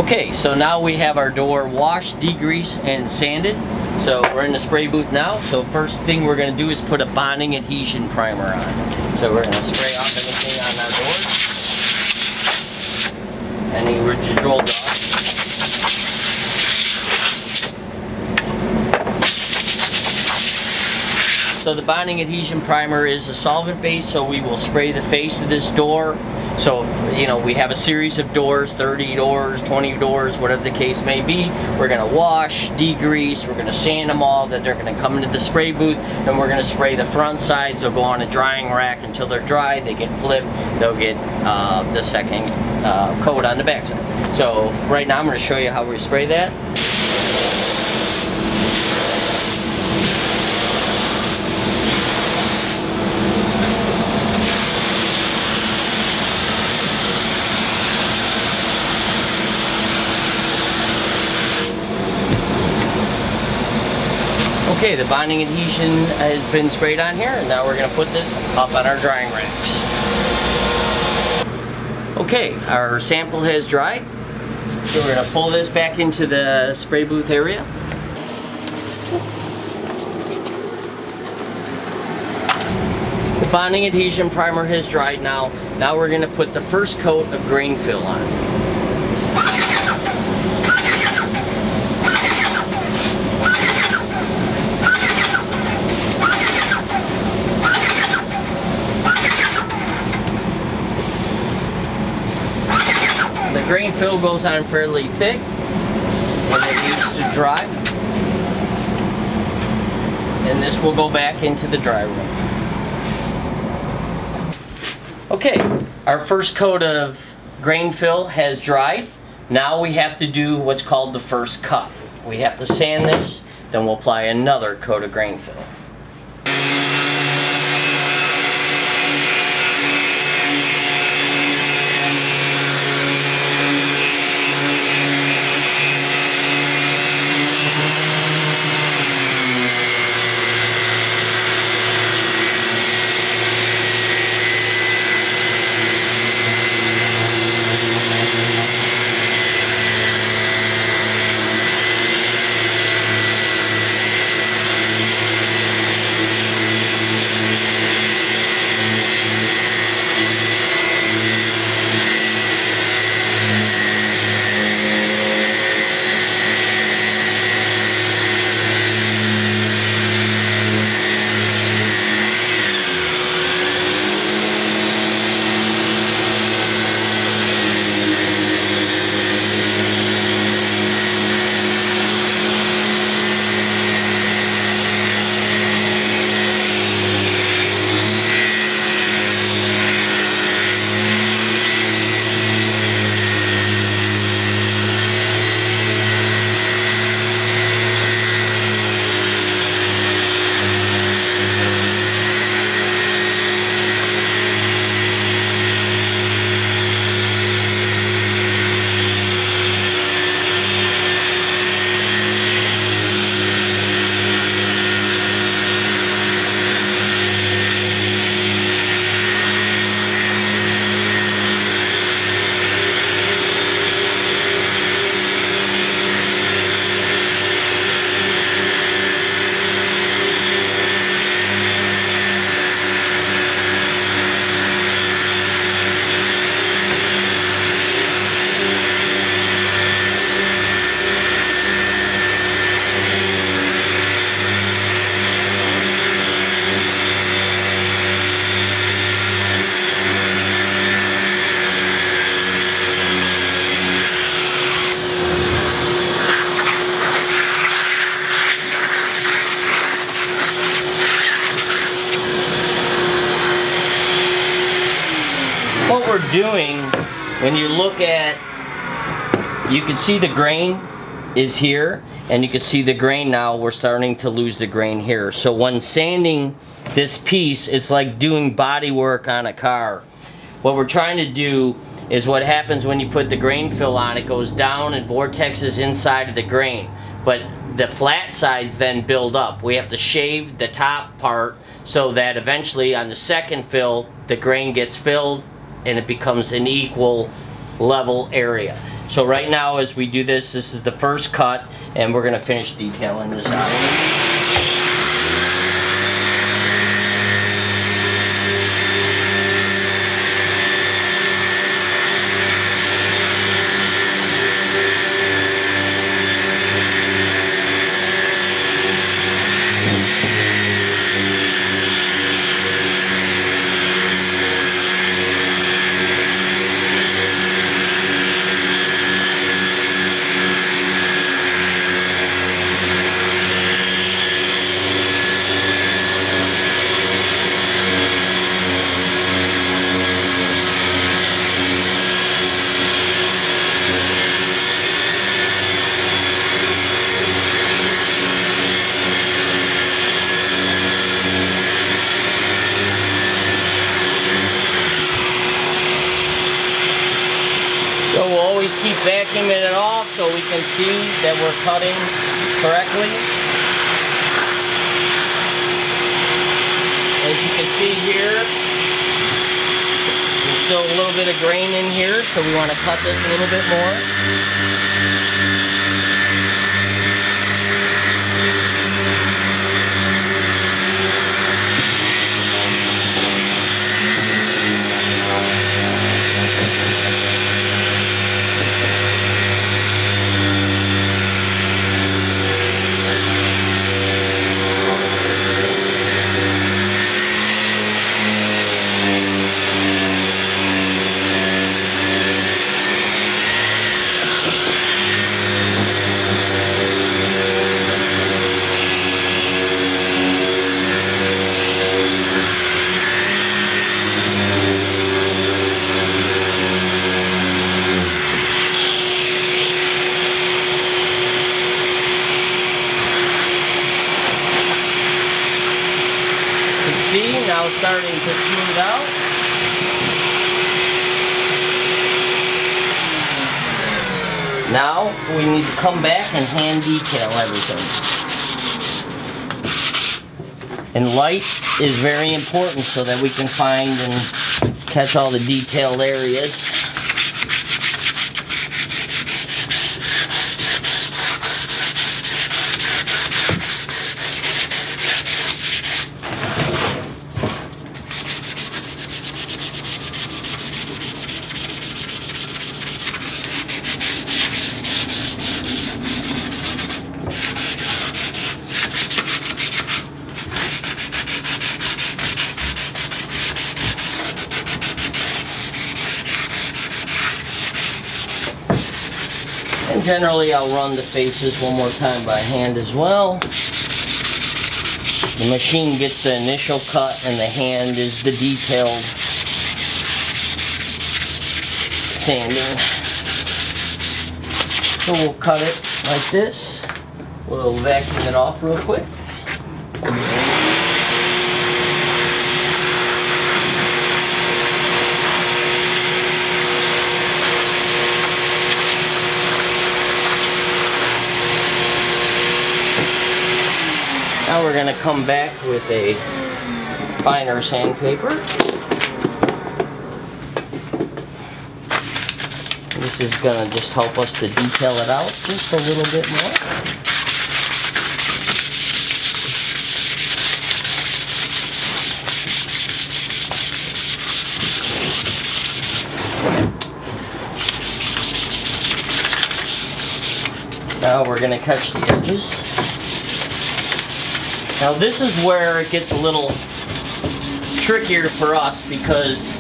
Okay, so now we have our door washed, degreased, and sanded. So we're in the spray booth now. So first thing we're going to do is put a bonding adhesion primer on. So we're going to spray off anything on our doors. Any residual dust. So the bonding adhesion primer is a solvent base, so we will spray the face of this door. So if, you know, we have a series of doors, 30 doors, 20 doors, whatever the case may be. We're going to wash, degrease, we're going to sand them all, then they're going to come into the spray booth, and we're going to spray the front sides. They'll go on a drying rack until they're dry, they get flipped, they'll get the second coat on the back side. So right now I'm going to show you how we spray that. Okay, the bonding adhesion has been sprayed on here, and now we're going to put this up on our drying racks. Okay, our sample has dried, so we're going to pull this back into the spray booth area. The bonding adhesion primer has dried now. Now we're going to put the first coat of grain fill on. The grain fill goes on fairly thick when it needs to dry, and this will go back into the dry room. Okay, our first coat of grain fill has dried. Now we have to do what's called the first cut. We have to sand this, then we'll apply another coat of grain fill. What we're doing, when you look at, you can see the grain is here, and you can see the grain now, we're starting to lose the grain here. So when sanding this piece, it's like doing body work on a car. What we're trying to do is what happens when you put the grain fill on, it goes down and vortexes inside of the grain. But the flat sides then build up. We have to shave the top part so that eventually on the second fill, the grain gets filled and it becomes an equal level area. So right now as we do this, this is the first cut, and we're going to finish detailing this out. So we'll always keep vacuuming it off so we can see that we're cutting correctly. As you can see here, there's still a little bit of grain in here, so we want to cut this a little bit more. See, now it's starting to smooth out. Now we need to come back and hand detail everything. And light is very important so that we can find and catch all the detailed areas. And generally I'll run the faces one more time by hand as well. The machine gets the initial cut and the hand is the detailed sanding. So we'll cut it like this. We'll vacuum it off real quick. Now we're going to come back with a finer sandpaper. This is going to just help us to detail it out just a little bit more. Now we're going to catch the edges. Now this is where it gets a little trickier for us because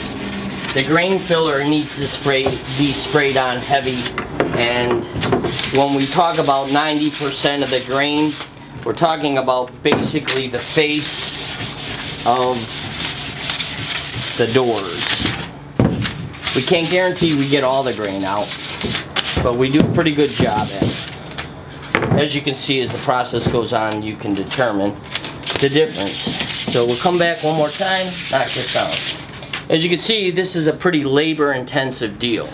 the grain filler needs to be sprayed on heavy, and when we talk about 90% of the grain, we're talking about basically the face of the doors. We can't guarantee we get all the grain out, but we do a pretty good job at it. As you can see, as the process goes on, you can determine the difference. So we'll come back one more time, knock this out. As you can see, this is a pretty labor-intensive deal.